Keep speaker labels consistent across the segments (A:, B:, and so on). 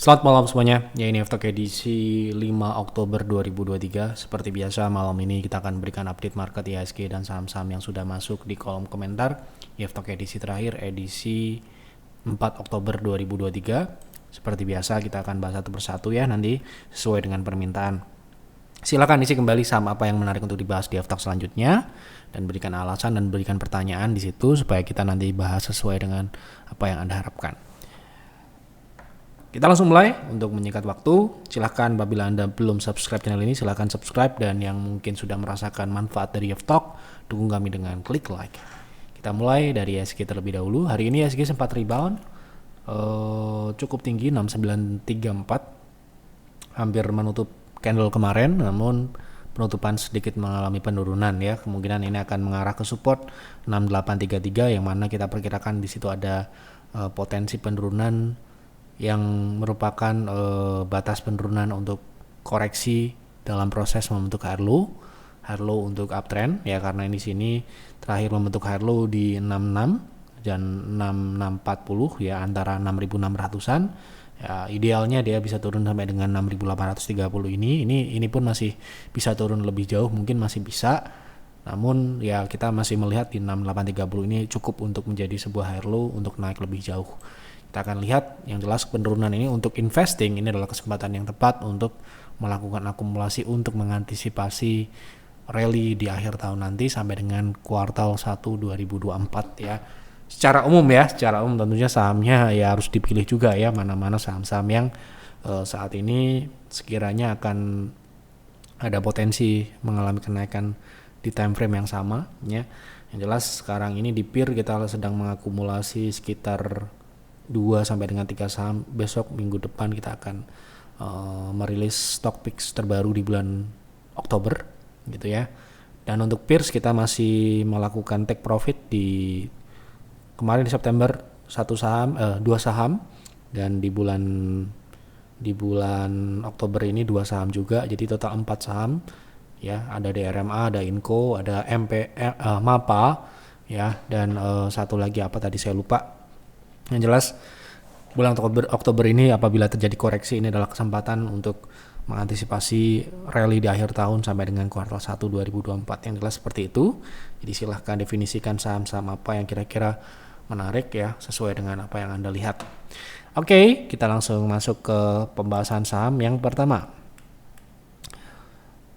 A: Selamat malam semuanya, ya ini Aftok edisi 5 Oktober 2023. Seperti biasa malam ini kita akan berikan update market IHSG dan saham-saham yang sudah masuk di kolom komentar. Aftok edisi terakhir edisi 4 Oktober 2023. Seperti biasa kita akan bahas satu persatu ya nanti sesuai dengan permintaan. Silakan isi kembali saham apa yang menarik untuk dibahas di Aftok selanjutnya dan berikan alasan dan berikan pertanyaan di situ supaya kita nanti bahas sesuai dengan apa yang Anda harapkan. Kita langsung mulai. Untuk menyingkat waktu, silahkan apabila Anda belum subscribe channel ini, silahkan subscribe, dan yang mungkin sudah merasakan manfaat dari Aftok, dukung kami dengan klik like. Kita mulai dari IHSG terlebih dahulu. Hari ini IHSG sempat rebound, cukup tinggi 6934, hampir menutup candle kemarin, namun penutupan sedikit mengalami penurunan ya. Kemungkinan ini akan mengarah ke support 6833 yang mana kita perkirakan di situ ada potensi penurunan yang merupakan batas penurunan untuk koreksi dalam proses membentuk higher low untuk uptrend ya, karena ini sini terakhir membentuk higher low di 66 dan 6640 ya, antara 6600-an ya, idealnya dia bisa turun sampai dengan 6830 ini pun masih bisa turun lebih jauh, mungkin masih bisa, namun ya kita masih melihat di 6830 ini cukup untuk menjadi sebuah higher low untuk naik lebih jauh. Kita akan lihat yang jelas penurunan ini untuk investing ini adalah kesempatan yang tepat untuk melakukan akumulasi untuk mengantisipasi rally di akhir tahun nanti sampai dengan kuartal 1 2024 ya. Secara umum tentunya sahamnya ya harus dipilih juga ya, mana-mana saham-saham yang saat ini sekiranya akan ada potensi mengalami kenaikan di time frame yang sama ya. Yang jelas sekarang ini di peer kita sedang mengakumulasi sekitar 2 sampai dengan 3 saham. Besok minggu depan kita akan merilis stock picks terbaru di bulan Oktober gitu ya. Dan untuk peers kita masih melakukan take profit di kemarin di September 2 saham, dan di bulan Oktober ini 2 saham juga, jadi total 4 saham ya. Ada DRMA, ada Inco, ada MAPA ya, dan satu lagi apa tadi saya lupa. Yang jelas bulan Oktober ini apabila terjadi koreksi, ini adalah kesempatan untuk mengantisipasi rally di akhir tahun sampai dengan kuartal 1 2024. Yang jelas seperti itu. Jadi silahkan definisikan saham-saham apa yang kira-kira menarik ya, sesuai dengan apa yang Anda lihat. Oke, kita langsung masuk ke pembahasan saham yang pertama.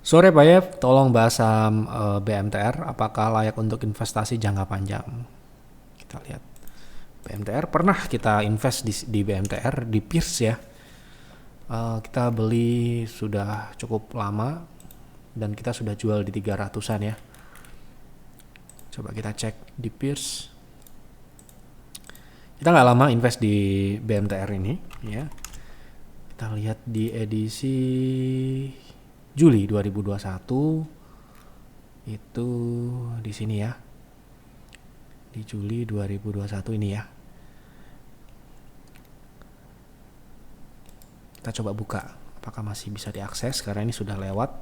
A: Sore Pak Yev, tolong bahas saham BMTR, apakah layak untuk investasi jangka panjang? Kita lihat. BMTR pernah kita invest di BMTR di Peers ya. Kita beli sudah cukup lama dan kita sudah jual di 300-an ya. Coba kita cek di Peers. Kita nggak lama invest di BMTR ini ya. Kita lihat di edisi Juli 2021 itu di sini ya. Di Juli 2021 ini ya. Kita coba buka apakah masih bisa diakses karena ini sudah lewat.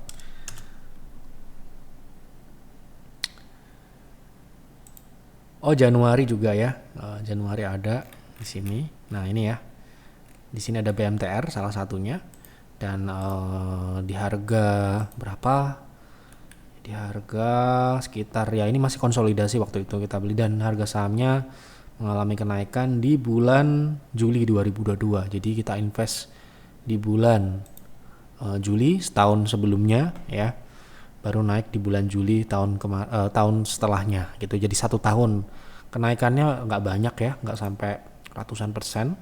A: Oh, Januari juga ya. Januari ada di sini. Nah, ini ya. Di sini ada BMTR salah satunya, dan di harga berapa? Di harga sekitar ya, ini masih konsolidasi waktu itu kita beli, dan harga sahamnya mengalami kenaikan di bulan Juli 2022. Jadi kita invest di bulan Juli setahun sebelumnya ya, baru naik di bulan Juli tahun setelahnya gitu. Jadi 1 tahun kenaikannya nggak banyak ya, nggak sampai ratusan persen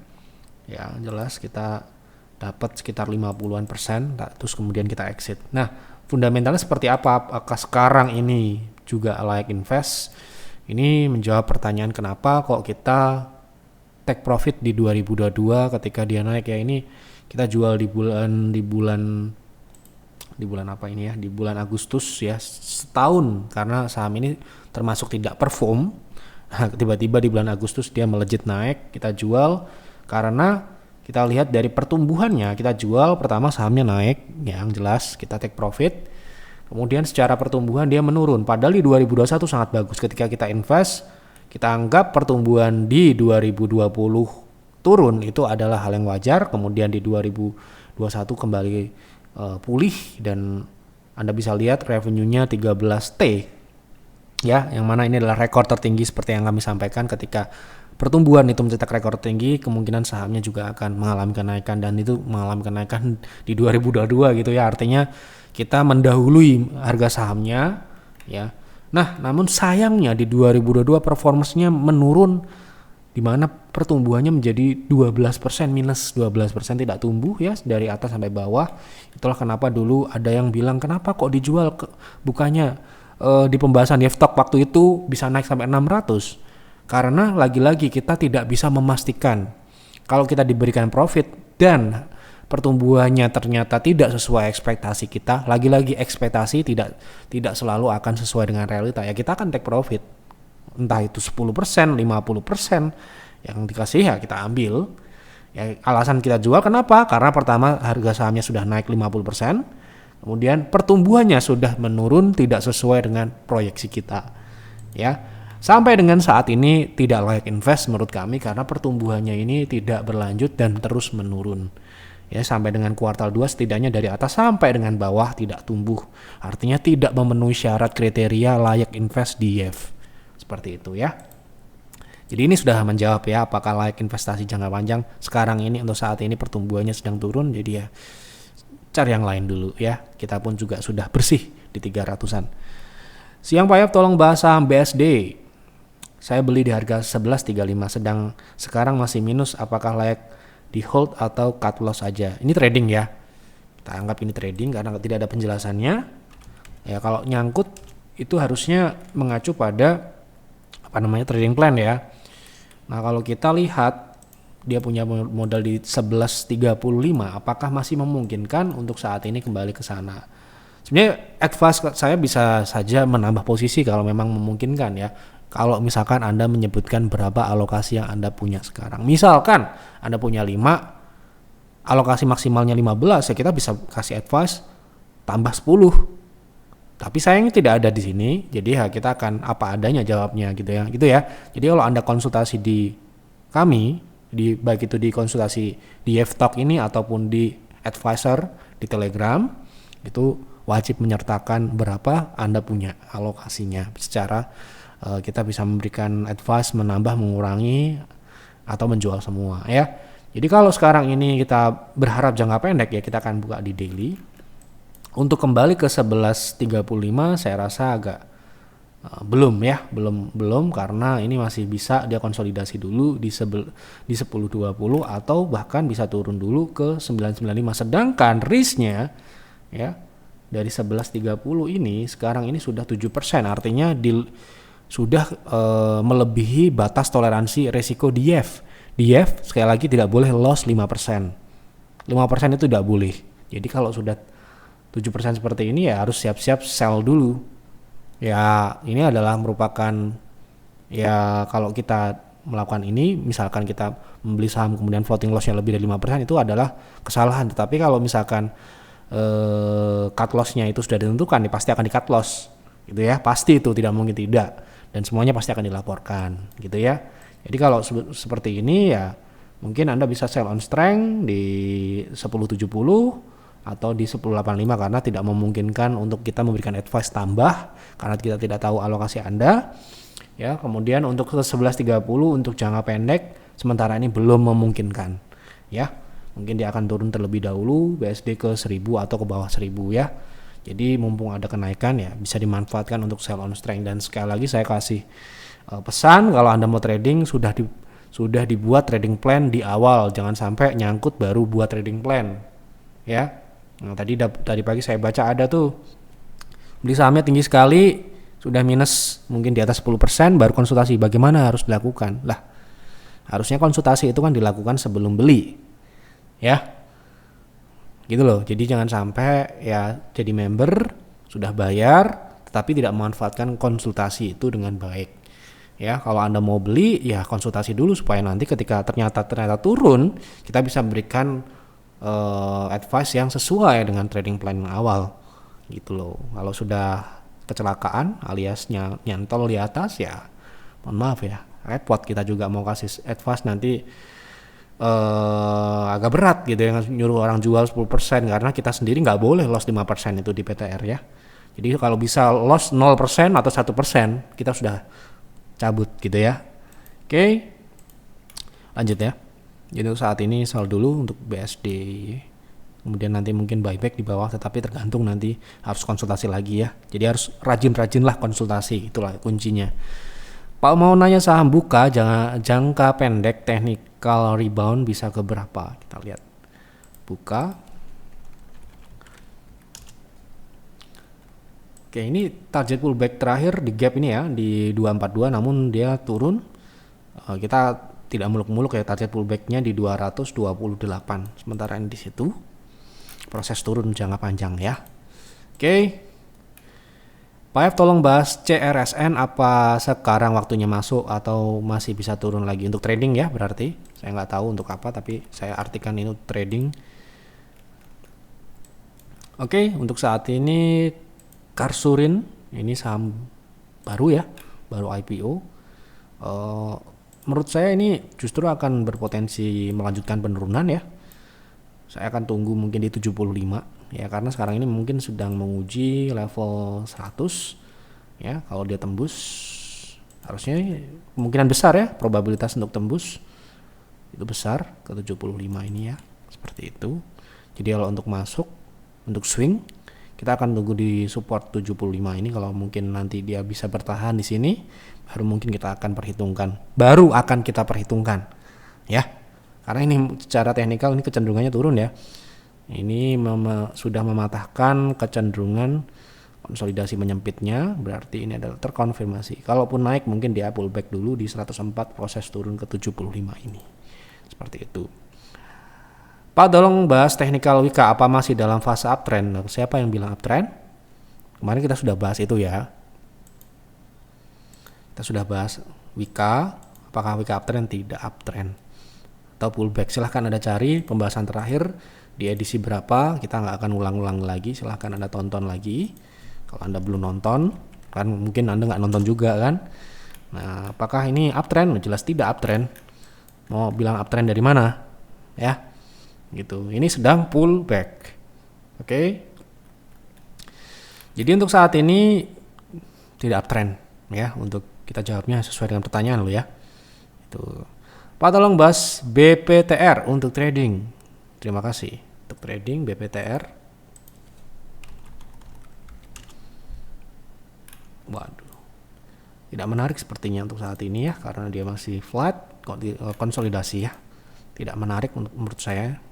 A: ya. Jelas kita dapat sekitar 50-an persen, terus kemudian kita exit. Nah, fundamentalnya seperti apa? Apakah sekarang ini juga layak invest? Ini menjawab pertanyaan kenapa kok kita take profit di 2022 ketika dia naik ya. Ini kita jual di bulan apa ini ya? Di bulan Agustus ya, setahun, karena saham ini termasuk tidak perform. Nah, tiba-tiba di bulan Agustus dia melejit naik, kita jual karena kita lihat dari pertumbuhannya. Kita jual pertama sahamnya naik, yang jelas kita take profit. Kemudian secara pertumbuhan dia menurun. Padahal di 2021 sangat bagus ketika kita invest. Kita anggap pertumbuhan di 2020 turun itu adalah hal yang wajar. Kemudian di 2021 kembali pulih dan Anda bisa lihat revenue-nya 13T ya, yang mana ini adalah rekor tertinggi seperti yang kami sampaikan. Ketika pertumbuhan itu mencetak rekor tinggi, kemungkinan sahamnya juga akan mengalami kenaikan, dan itu mengalami kenaikan di 2022 gitu ya. Artinya kita mendahului harga sahamnya ya. Nah, namun sayangnya di 2022 performance-nya menurun, di mana pertumbuhannya menjadi 12%, minus 12%, tidak tumbuh ya dari atas sampai bawah. Itulah kenapa dulu ada yang bilang kenapa kok dijual, bukannya di pembahasan Devstock waktu itu bisa naik sampai 600. Karena lagi-lagi kita tidak bisa memastikan kalau kita diberikan profit dan pertumbuhannya ternyata tidak sesuai ekspektasi kita. Lagi-lagi ekspektasi tidak selalu akan sesuai dengan realita ya, kita akan take profit. Entah itu 10%, 50% yang dikasih ya kita ambil. Ya, alasan kita jual kenapa? Karena pertama harga sahamnya sudah naik 50%, kemudian pertumbuhannya sudah menurun tidak sesuai dengan proyeksi kita. Ya, sampai dengan saat ini tidak layak invest menurut kami karena pertumbuhannya ini tidak berlanjut dan terus menurun. Ya, sampai dengan kuartal 2 setidaknya dari atas sampai dengan bawah tidak tumbuh. Artinya tidak memenuhi syarat kriteria layak invest di YEF. Seperti itu ya. Jadi ini sudah menjawab ya apakah layak investasi jangka panjang. Sekarang ini untuk saat ini pertumbuhannya sedang turun, jadi ya cari yang lain dulu ya. Kita pun juga sudah bersih di 300-an. Siang Pak Yop, tolong bahas saham BSD. Saya beli di harga 11.35, sedang sekarang masih minus, apakah layak di hold atau cut loss aja? Ini trading ya. Kita anggap ini trading karena tidak ada penjelasannya. Ya, kalau nyangkut itu harusnya mengacu pada trading plan ya. Nah, kalau kita lihat dia punya modal di 11.35, apakah masih memungkinkan untuk saat ini kembali ke sana? Sebenarnya advice saya bisa saja menambah posisi kalau memang memungkinkan ya. Kalau misalkan Anda menyebutkan berapa alokasi yang Anda punya sekarang. Misalkan Anda punya 5, alokasi maksimalnya 15, ya kita bisa kasih advice tambah 10. Tapi sayangnya tidak ada di sini, jadi ya kita akan apa adanya jawabnya gitu ya. Jadi kalau Anda konsultasi di kami, baik itu di konsultasi di Devstock ini ataupun di advisor di Telegram, itu wajib menyertakan berapa Anda punya alokasinya. Secara kita bisa memberikan advice menambah, mengurangi, atau menjual semua ya. Jadi kalau sekarang ini kita berharap jangka pendek ya kita akan buka di daily. Untuk kembali ke 11.35 saya rasa agak belum karena ini masih bisa dia konsolidasi dulu di 10.20 atau bahkan bisa turun dulu ke 9.95. Sedangkan risknya ya dari 11.30 ini sekarang ini sudah 7%, artinya sudah melebihi batas toleransi resiko di YEF. Di YEF sekali lagi tidak boleh loss 5%. 5% itu tidak boleh. Jadi kalau sudah 7% seperti ini ya harus siap-siap sell dulu. Ya ini adalah merupakan ya kalau kita melakukan ini, misalkan kita membeli saham kemudian floating loss-nya lebih dari 5% itu adalah kesalahan. Tetapi kalau misalkan cut loss-nya itu sudah ditentukan, ya pasti akan di cut loss gitu ya. Pasti itu tidak mungkin tidak. Dan semuanya pasti akan dilaporkan gitu ya. Jadi kalau seperti ini ya mungkin Anda bisa sell on strength di 10.70 atau di 10.85 karena tidak memungkinkan untuk kita memberikan advice tambah karena kita tidak tahu alokasi Anda ya. Kemudian untuk 11.30 untuk jangka pendek sementara ini belum memungkinkan ya. Mungkin dia akan turun terlebih dahulu BSD ke 1.000 atau ke bawah 1.000 ya. Jadi mumpung ada kenaikan ya bisa dimanfaatkan untuk sell on strength. Dan sekali lagi saya kasih pesan kalau Anda mau trading sudah dibuat trading plan di awal, jangan sampai nyangkut baru buat trading plan ya. Nah, tadi pagi saya baca ada tuh beli sahamnya tinggi sekali sudah minus mungkin di atas 10% baru konsultasi bagaimana harus dilakukan. Lah, harusnya konsultasi itu kan dilakukan sebelum beli ya. Gitu loh. Jadi jangan sampai ya jadi member sudah bayar tetapi tidak memanfaatkan konsultasi itu dengan baik. Ya, kalau Anda mau beli ya konsultasi dulu supaya nanti ketika ternyata turun kita bisa memberikan advice yang sesuai dengan trading plan yang awal gitu loh. Kalau sudah kecelakaan alias nyantol di atas ya mohon maaf ya repot, kita juga mau kasih advice nanti agak berat gitu ya, nyuruh orang jual 10% karena kita sendiri nggak boleh loss 5% itu di PTR ya. Jadi kalau bisa loss 0% atau 1% kita sudah cabut gitu ya. Oke, lanjut ya. Jadi untuk saat ini sold dulu untuk BSD, kemudian nanti mungkin buyback di bawah, tetapi tergantung, nanti harus konsultasi lagi ya. Jadi harus rajin-rajin lah konsultasi, itulah kuncinya. Pak mau nanya saham Buka jangka pendek technical rebound bisa ke berapa? Kita lihat Buka. Oke, ini target pullback terakhir di gap ini ya, di 242, namun dia turun. Kita tidak muluk-muluk ya, target pullbacknya di 228. Sementara ini di situ proses turun jangka panjang ya. Oke. Pak F tolong bahas CRSN, apa sekarang waktunya masuk atau masih bisa turun lagi untuk trading ya, berarti saya nggak tahu untuk apa, tapi saya artikan ini trading. Oke, untuk saat ini Karsurin ini saham baru ya, baru IPO. Menurut saya ini justru akan berpotensi melanjutkan penurunan ya. Saya akan tunggu mungkin di 75 ya, karena sekarang ini mungkin sedang menguji level 100 ya. Kalau dia tembus, harusnya kemungkinan besar ya, probabilitas untuk tembus itu besar ke 75 ini ya, seperti itu. Jadi kalau untuk masuk, untuk swing, kita akan tunggu di support 75 ini. Kalau mungkin nanti dia bisa bertahan di sini, baru mungkin kita akan perhitungkan, ya. Karena ini secara teknikal ini kecenderungannya turun ya. Ini sudah mematahkan kecenderungan konsolidasi menyempitnya, berarti ini adalah terkonfirmasi. Kalaupun naik mungkin dia pullback dulu di 104, proses turun ke 75 ini. Seperti itu. Pak tolong bahas teknikal Wika, apa masih dalam fase uptrend? Siapa yang bilang uptrend? Kemarin kita sudah bahas itu ya. Kita sudah bahas Wika, apakah Wika uptrend? Tidak uptrend atau pullback. Silahkan Anda cari pembahasan terakhir di edisi berapa, kita nggak akan ulang-ulang lagi. Silahkan Anda tonton lagi kalau Anda belum nonton, kan mungkin Anda nggak nonton juga kan. Nah, apakah ini uptrend? Jelas tidak uptrend. Mau bilang uptrend dari mana ya, gitu. Ini sedang pullback. Oke. Jadi untuk saat ini tidak uptrend ya, untuk kita jawabnya sesuai dengan pertanyaan lo ya. Itu. Pak tolong bahas BPTR untuk trading. Terima kasih. Untuk trading BPTR. Waduh. Tidak menarik sepertinya untuk saat ini ya, karena dia masih flat, konsolidasi ya. Tidak menarik menurut saya.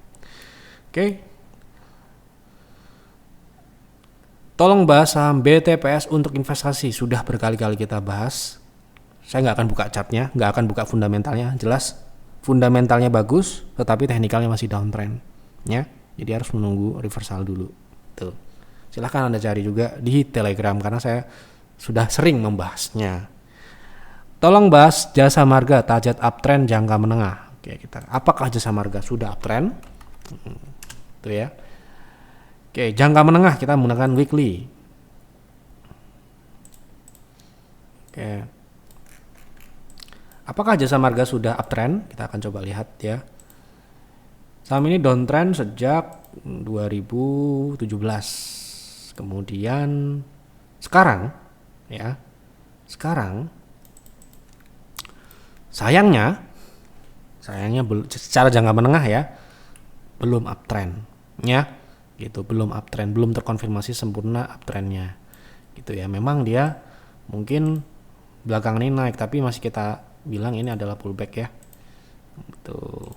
A: Oke. Tolong bahas saham BTPS untuk investasi. Sudah berkali-kali kita bahas. Saya nggak akan buka chartnya, nggak akan buka fundamentalnya. Jelas fundamentalnya bagus, tetapi teknikalnya masih downtrend ya. Jadi harus menunggu reversal dulu. Tuh. Silahkan Anda cari juga di Telegram karena saya sudah sering membahasnya. Tolong bahas Jasa Marga, target uptrend jangka menengah. Oke, apakah Jasa Marga sudah uptrend? Tuh ya. Oke, jangka menengah kita menggunakan weekly. Oke. Apakah Jasa Marga sudah uptrend? Kita akan coba lihat ya. Saham ini downtrend sejak 2017. Kemudian sekarang ya. Sekarang sayangnya secara jangka menengah ya, belum uptrend ya. Gitu, belum uptrend, belum terkonfirmasi sempurna uptrendnya. Gitu ya. Memang dia mungkin belakangan ini naik, tapi masih kita bilang ini adalah pullback ya. Tuh.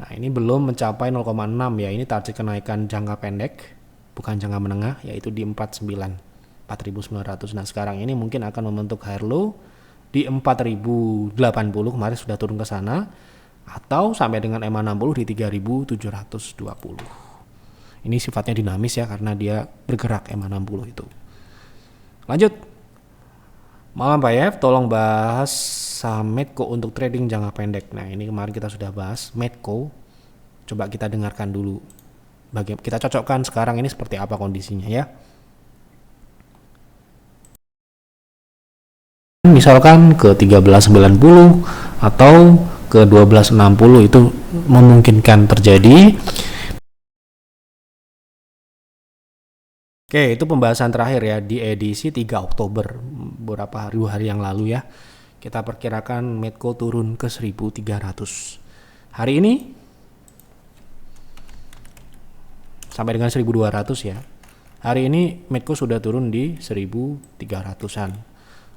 A: Nah, ini belum mencapai 0,6 ya. Ini target kenaikan jangka pendek, bukan jangka menengah, yaitu di 4.900. Nah, sekarang ini mungkin akan membentuk higher low di 4.080. Kemarin sudah turun ke sana, atau sampai dengan EMA 60 di 3.720. Ini sifatnya dinamis ya, karena dia bergerak EMA 60 itu. Lanjut. Malam Pak Yef, tolong bahas saham Medco untuk trading jangka pendek. Nah, ini kemarin kita sudah bahas Medco. Coba kita dengarkan dulu. Kita cocokkan sekarang ini seperti apa kondisinya ya. Misalkan ke 1390 atau ke 1260 itu memungkinkan terjadi. Oke, itu pembahasan terakhir ya di edisi 3 Oktober, beberapa hari yang lalu ya. Kita perkirakan Medco turun ke 1300. Hari ini sampai dengan 1200 ya. Hari ini Medco sudah turun di 1300-an.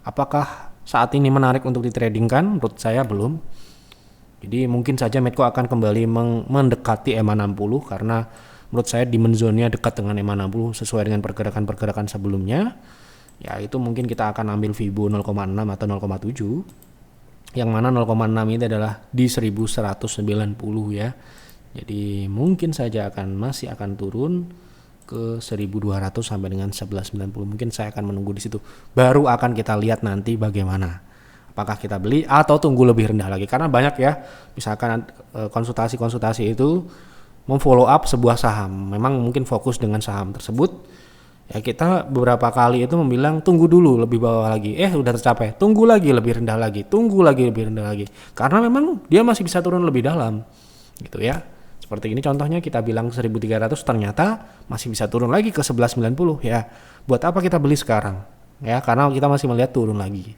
A: Apakah saat ini menarik untuk ditradingkan? Menurut saya belum. Jadi mungkin saja Medco akan kembali mendekati EMA 60 karena menurut saya demand zone-nya dekat dengan EMA 60 sesuai dengan pergerakan-pergerakan sebelumnya. Ya itu mungkin kita akan ambil Fibo 0,6 atau 0,7. Yang mana 0,6 ini adalah di 1190 ya. Jadi mungkin saja masih akan turun ke 1200 sampai dengan 1190. Mungkin saya akan menunggu di situ. Baru akan kita lihat nanti bagaimana. Apakah kita beli atau tunggu lebih rendah lagi. Karena banyak ya, misalkan konsultasi-konsultasi itu memfollow up sebuah saham. Memang mungkin fokus dengan saham tersebut. Ya kita beberapa kali itu membilang tunggu dulu lebih bawah lagi. Udah tercapai. Tunggu lagi lebih rendah lagi. Tunggu lagi lebih rendah lagi. Karena memang dia masih bisa turun lebih dalam. Gitu ya. Seperti ini contohnya kita bilang 1300 ternyata masih bisa turun lagi ke 1190 ya. Buat apa kita beli sekarang? Ya, karena kita masih melihat turun lagi.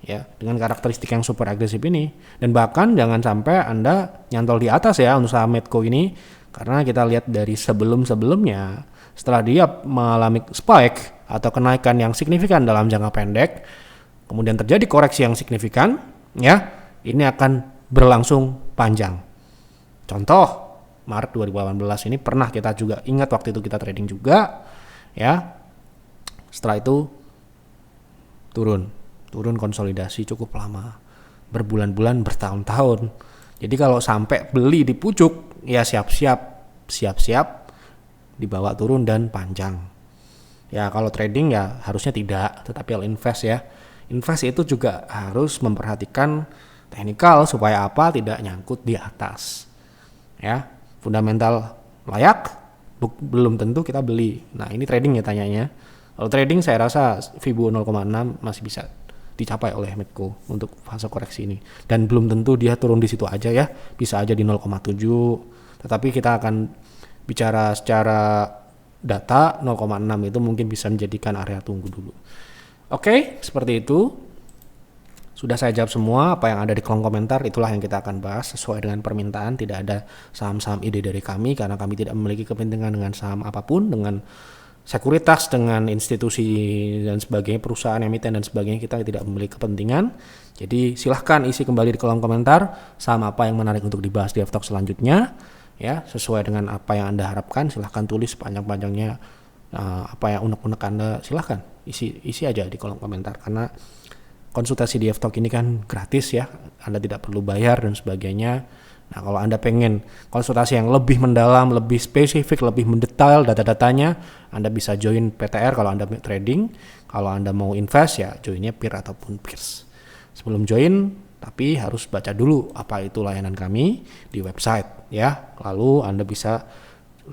A: Ya, dengan karakteristik yang super agresif ini. Dan bahkan jangan sampai Anda nyantol di atas ya untuk saham Medco ini. Karena kita lihat dari sebelum-sebelumnya, setelah dia mengalami spike atau kenaikan yang signifikan dalam jangka pendek, kemudian terjadi koreksi yang signifikan, ya, ini akan berlangsung panjang. Contoh, Maret 2018 ini pernah kita juga ingat waktu itu kita trading juga, ya. Setelah itu turun konsolidasi cukup lama, berbulan-bulan, bertahun-tahun. Jadi kalau sampai beli di pucuk, ya siap-siap dibawa turun dan panjang. Ya kalau trading ya harusnya tidak, tetapi kalau invest ya, invest itu juga harus memperhatikan teknikal supaya apa tidak nyangkut di atas. Ya, fundamental layak, belum tentu kita beli. Nah ini trading ya tanyanya. Kalau trading saya rasa Fibo 0,6 masih bisa dicapai oleh Medco untuk fase koreksi ini. Dan belum tentu dia turun di situ aja ya, bisa aja di 0,7. Tetapi kita akan bicara secara data 0,6 itu mungkin bisa menjadikan area tunggu dulu. Oke, seperti itu. Sudah saya jawab semua apa yang ada di kolom komentar, itulah yang kita akan bahas sesuai dengan permintaan. Tidak ada saham-saham ide dari kami karena kami tidak memiliki kepentingan dengan saham apapun, dengan sekuritas, dengan institusi dan sebagainya, perusahaan emiten dan sebagainya, kita tidak memiliki kepentingan. Jadi silahkan isi kembali di kolom komentar saham apa yang menarik untuk dibahas di F-Talk selanjutnya ya, sesuai dengan apa yang Anda harapkan. Silahkan tulis panjang-panjangnya, apa yang unek-unek Anda, silahkan isi aja di kolom komentar karena konsultasi di F-Talk ini kan gratis ya, Anda tidak perlu bayar dan sebagainya. Nah kalau Anda pengen konsultasi yang lebih mendalam, lebih spesifik, lebih mendetail data-datanya, Anda bisa join PTR kalau Anda trading. Kalau Anda mau invest ya joinnya peer ataupun peers. Sebelum join tapi harus baca dulu apa itu layanan kami di website ya. Lalu Anda bisa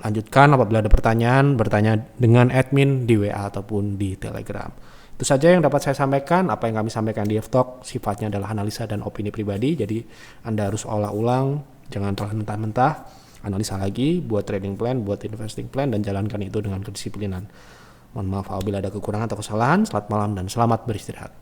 A: lanjutkan apabila ada pertanyaan, bertanya dengan admin di WA ataupun di Telegram. Itu saja yang dapat saya sampaikan. Apa yang kami sampaikan di F-Talk sifatnya adalah analisa dan opini pribadi. Jadi Anda harus olah ulang, jangan terlalu mentah-mentah. Analisa lagi, buat trading plan, buat investing plan, dan jalankan itu dengan kedisiplinan. Mohon maaf apabila ada kekurangan atau kesalahan. Selamat malam dan selamat beristirahat.